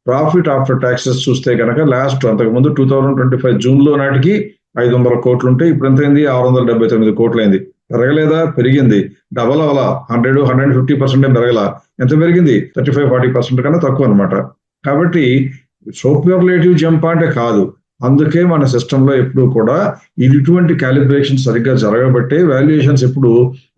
Profit after taxes చూస్తే కనుక last అంతకుముందు 2025 జూన్లో నాటికి 500 కోట్లు ఉంటే ఇప్పుడు ఎంత అయింది? 679 కోట్లు అయింది. పెరగలేదా? పెరిగింది. డబల్ అవలా, 150% పెరగల. ఎంత పెరిగింది? 35-40% కన్నా తక్కువ అనమాట. కాబట్టి సూపర్లేటివ్ జంప్ అంటే కాదు. అందుకే మన సిస్టంలో ఎప్పుడు కూడా ఇటువంటి క్యాలిబ్రేషన్ సరిగ్గా జరగబట్టే వాల్యుయేషన్స్ ఎప్పుడు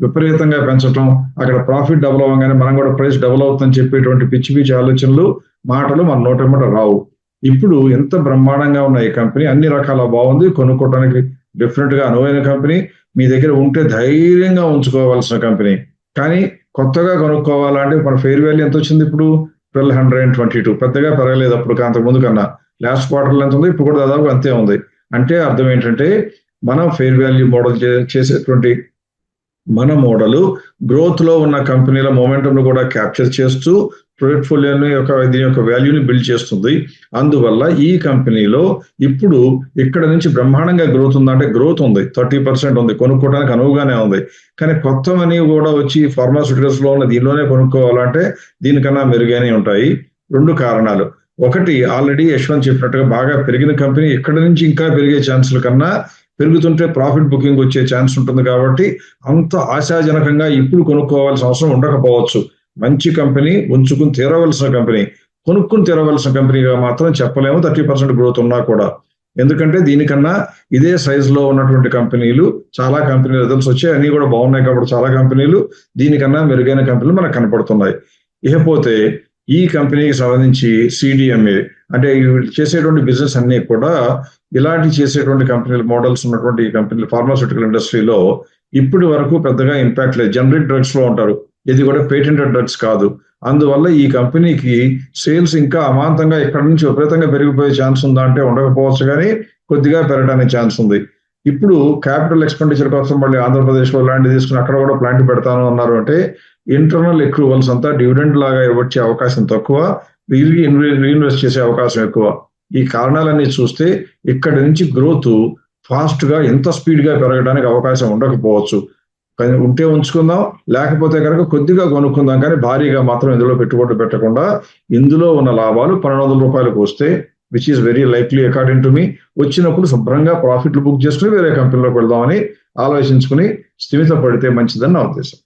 విపరీతంగా పెంచడం, అక్కడ ప్రాఫిట్ డబుల్ అవ్వగానే మనం కూడా ప్రైస్ డబుల్ అవుతుందని చెప్పేటువంటి పిచ్చి పిచ్చి ఆలోచనలు, మాటలు మన నోటెమ్మట రావు. ఇప్పుడు ఎంత బ్రహ్మాండంగా ఉన్న ఈ కంపెనీ అన్ని రకాల బాగుంది, కొనుక్కోవడానికి డెఫినెట్ గా అనువైన కంపెనీ, మీ దగ్గర ఉంటే ధైర్యంగా ఉంచుకోవాల్సిన కంపెనీ. కానీ కొత్తగా కొనుక్కోవాలంటే మన ఫెయిర్ వాల్యూ ఎంత వచ్చింది ఇప్పుడు? 1222. పెద్దగా పెరగలేదు అప్పుడు అంతకుముందు కన్నా. లాస్ట్ క్వార్టర్లో ఎంత ఉంది? ఇప్పుడు కూడా దాదాపు అంతే ఉంది. అంటే అర్థం ఏంటంటే మనం ఫెయిర్ వాల్యూ మోడల్ చేసేటువంటి మన మోడల్ గ్రోత్ లో ఉన్న కంపెనీల మొమెంటం కూడా క్యాప్చర్ చేస్తూ పోర్ట్ఫోలియోని దీని యొక్క వాల్యూని బిల్డ్ చేస్తుంది. అందువల్ల ఈ కంపెనీలో ఇప్పుడు ఇక్కడ నుంచి బ్రహ్మాండంగా గ్రోత్ ఉందంటే గ్రోత్ ఉంది, 30% ఉంది, కొనుక్కోవడానికి అనువుగానే ఉంది. కానీ కొత్త మనీ కూడా వచ్చి ఫార్మాస్యూటికల్స్ లో ఉన్న దీనిలోనే కొనుక్కోవాలంటే దీనికన్నా మెరుగైనవి ఉంటాయి. 2 కారణాలు. ఒకటి, ఆల్రెడీ యశ్వంత్ చెప్పినట్టుగా బాగా పెరిగిన కంపెనీ ఇక్కడ నుంచి ఇంకా పెరిగే ఛాన్సుల కన్నా పెరుగుతుంటే ప్రాఫిట్ బుకింగ్ వచ్చే ఛాన్స్ ఉంటుంది. కాబట్టి అంత ఆశాజనకంగా ఇప్పుడు కొనుక్కోవాల్సిన అవసరం ఉండకపోవచ్చు. మంచి కంపెనీ, ఉంచుకుని తీరవలసిన కంపెనీ, కొనుక్కుని తీరవలసిన కంపెనీగా మాత్రం చెప్పలేము 30% గ్రోత్ ఉన్నా కూడా. ఎందుకంటే దీనికన్నా ఇదే సైజ్ లో ఉన్నటువంటి కంపెనీలు, చాలా కంపెనీలు రిజల్ట్స్ వచ్చాయి, అన్ని కూడా బాగున్నాయి. కాబట్టి చాలా కంపెనీలు దీనికన్నా మెరుగైన కంపెనీలు మనకు కనపడుతున్నాయి. ఇకపోతే ఈ కంపెనీకి సంబంధించి CDMA అంటే చేసేటువంటి బిజినెస్ అన్ని కూడా ఇలాంటి చేసేటువంటి కంపెనీల మోడల్స్ ఉన్నటువంటి ఈ కంపెనీలు ఫార్మాస్యూటికల్ ఇండస్ట్రీలో ఇప్పటి వరకు పెద్దగా ఇంపాక్ట్ లేదు. జనరిక్ డ్రగ్స్ లో ఉంటారు, ఇది కూడా పేటెంటెడ్ డ్రగ్స్ కాదు. అందువల్ల ఈ కంపెనీకి సేల్స్ ఇంకా అమాంతంగా ఇక్కడ నుంచి విపరీతంగా పెరిగిపోయే ఛాన్స్ ఉందా అంటే ఉండకపోవచ్చు, కానీ కొద్దిగా పెరగడానికి ఛాన్స్ ఉంది. ఇప్పుడు క్యాపిటల్ ఎక్స్పెండిచర్ కోసం మళ్ళీ ఆంధ్రప్రదేశ్ లో ల్యాండ్ తీసుకుని అక్కడ కూడా ప్లాంట్ పెడతాను అన్నారు. అంటే ఇంటర్నల్ ఎక్రూవల్స్ అంతా డివిడెండ్ లాగా ఇవ్వచ్చే అవకాశం తక్కువ, రీఇన్వెస్ట్ చేసే అవకాశం ఎక్కువ. ఈ కారణాలన్నీ చూస్తే ఇక్కడ నుంచి గ్రోత్ ఫాస్ట్ గా ఎంత స్పీడ్ గా పెరగడానికి అవకాశం ఉండకపోవచ్చు. ఉంటే ఉంచుకుందాం, లేకపోతే కనుక కొద్దిగా కొనుక్కుందాం, కానీ భారీగా మాత్రం ఇందులో పెట్టుబడి పెట్టకుండా ఇందులో ఉన్న లాభాలు 1200 రూపాయలకు వస్తే, which is very likely according to me, వచ్చినప్పుడు శుభ్రంగా ప్రాఫిట్లు బుక్ చేసుకుని వేరే కంపెనీలోకి వెళ్దామని ఆలోచించుకుని స్థిమిత పడితే మంచిదని నా ఉద్దేశం.